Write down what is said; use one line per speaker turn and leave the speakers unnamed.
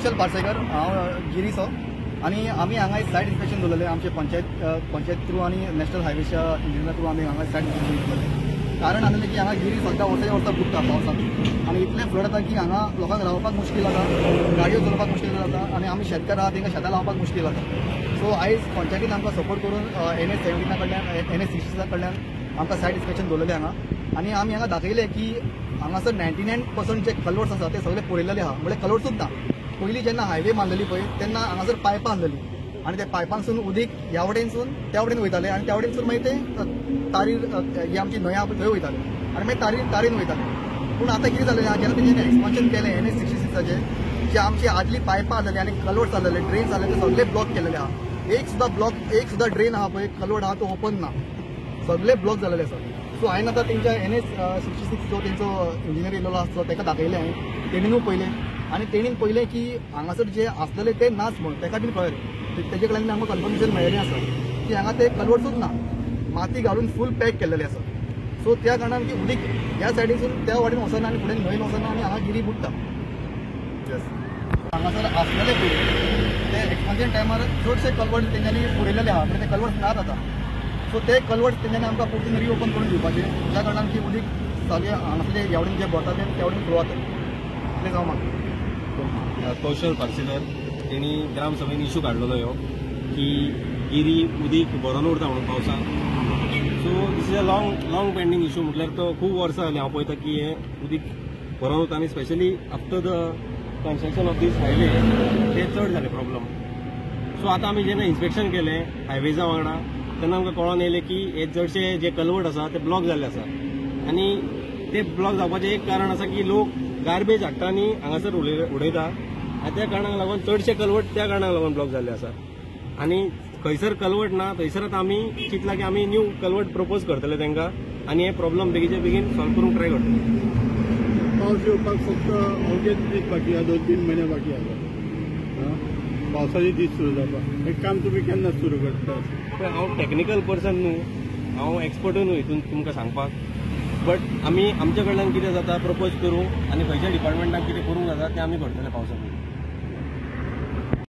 कौशल पार्सेकर हांव गिरीचो आनी आमी हांगा एक सायट इन्स्पेक्शन दवरलेलें आमचे पंचायत थ्रू आनी नॅशनल हायवेच्या इंजिनियरा थ्रू आमी हांगा सायट इन्स्पेक्शन दवरलेलें. कारण आसलें की हांगा गिरी सद्दां वर्साच्या वर्सा बुडटा पावसाक आनी इतलें फ्लड जाता की हांगा लोकांक रावपाक मुश्कील जाता, गाडयो चलोवपाक मुश्कील जाता आनी आमी शेतकार आहा तांकां शेतां लावपाक मुश्कील जाता. सो आयज पंचायतीन आमकां सपोर्ट करून NH-17 कडल्यान NH-66 कडल्यान आमकां सायट इन्स्पेक्शन दवरलेलें हांगा आनी आमी हांगा दाखयलें की हांगासर 99% जे कलवर्ट्स आसा ते सगळे पुरयलेले आहा. म्हणजे कलवर्ट्सूच ना. पयलीं जेन्ना हायवे बांदलेली पळय तेन्ना हांगासर पायपां आसलेलीं आनी त्या पायपांसून उदीक ह्या वटेनसून त्या वटेन वयतालें आनी त्या वटेनसून मागीर ते तारीर ही आमची न्हंय आहा थंय वयतालें आनी मागीर तारीन वयतालें. पूण आतां कितें जालें जेन्ना तेजें एक्सपान्शन केलें NH-66 जे आमची आदली पायपां आसलेली आनी कलवर्ट्स आसलेले ड्रेन्स आसले ते सगळे ब्लॉक केलेले आहा. एक सुद्धा ड्रेन आहा पळय कलवर्ट आहा तो ओपन ना, सगळे ब्लॉक जालेले आसा. सो हांवें आतां तेंच्या NH-66 जो तेंचो इंजिनियर येयल्लो आसलो ताका दाखयलें हांवें. तेणीनूय पळयलें आनी तेणीन पळयलें की हांगासर जे आसलेले ते नाच म्हणून ताका बीन कळ्ळें. तेजे कडल्यान आमकां कन्फर्मेशन मेळ्ळें आसा की हांगा ते कलवर्ट्सूच ना, माती घालून फूल पॅक केल्लेले आसा. सो त्या कारणान की उदीक ह्या सायडीसून त्या वाटेन वचना आनी फुडें न्हंयन वचना आनी हांगा गिरी बुडटा. येस हांगासर आसलेले पळय ते एक्सपान्शन टायमार चडशे कलवर्ट तेंच्यांनी पुरयलेले आहा, म्हणजे ते कलवर्ट नात आतां. सो ते कलवर्ट तेंच्यांनी आमकां परतून रिओपन करून दिवपाचे, त्या कारणान की उदीक सगळे हांगासले ह्या वटेन जे भरता ते त्या वटेन फ्लो जातले. इतलें जावं म्हाका.
कौशल पार्सेकर तेणी ग्रामसभेन इशू काडलेलो ह्यो की गिरी उदीक भरून उरता म्हणून पावसाक. So this is a long pending issue. म्हटल्यार तो खूब वर्सां जालीं हांव पळयता की हे उदीक भरून उरता आनी specially after the construction of these highway ते चड जाले प्रॉब्लम. सो आतां आमी जेन्ना इन्स्पेक्शन केलें हायवेजा वांगडा तेन्ना आमकां कळोन येयलें की हे चडशे जे कलवर्ट आसा ते ब्लॉक जाल्ले आसा आनी ते ब्लॉक जावपाचें एक कारण आसा की लोक गार्बेज हाडटा आनी हांगासर उडयता आनी त्या कारणाक लागून चडशे कलवर्ट त्या कारणाक लागून ब्लॉक जाल्ले आसा. आनी खंयसर कलवर्ट ना थंयसर आतां आमी चिंतलां की आमी न्यू कलवर्ट प्रपोज करतले तांकां आनी हे प्रॉब्लम बेगीचे बेगीन सॉल्व करूंक ट्राय करतले.
पावस येवपाक फक्त अवघेच दीस बाकी आहा, 2-3 म्हयने बाकी आसा. पावसाचे दीस सुरू जावपाक एक काम तुमी केन्ना सुरू करता?
पळय हांव टॅक्निकल पर्सन न्हू, हांव एक्सपर्टूय न्हू हितून तुमकां सांगपाक. बट आमी आमच्या कडल्यान कितें जाता प्रपोज करूं आनी खंयच्या डिपार्टमेंटाक कितें करूंक जाता तें आमी करतले पावसा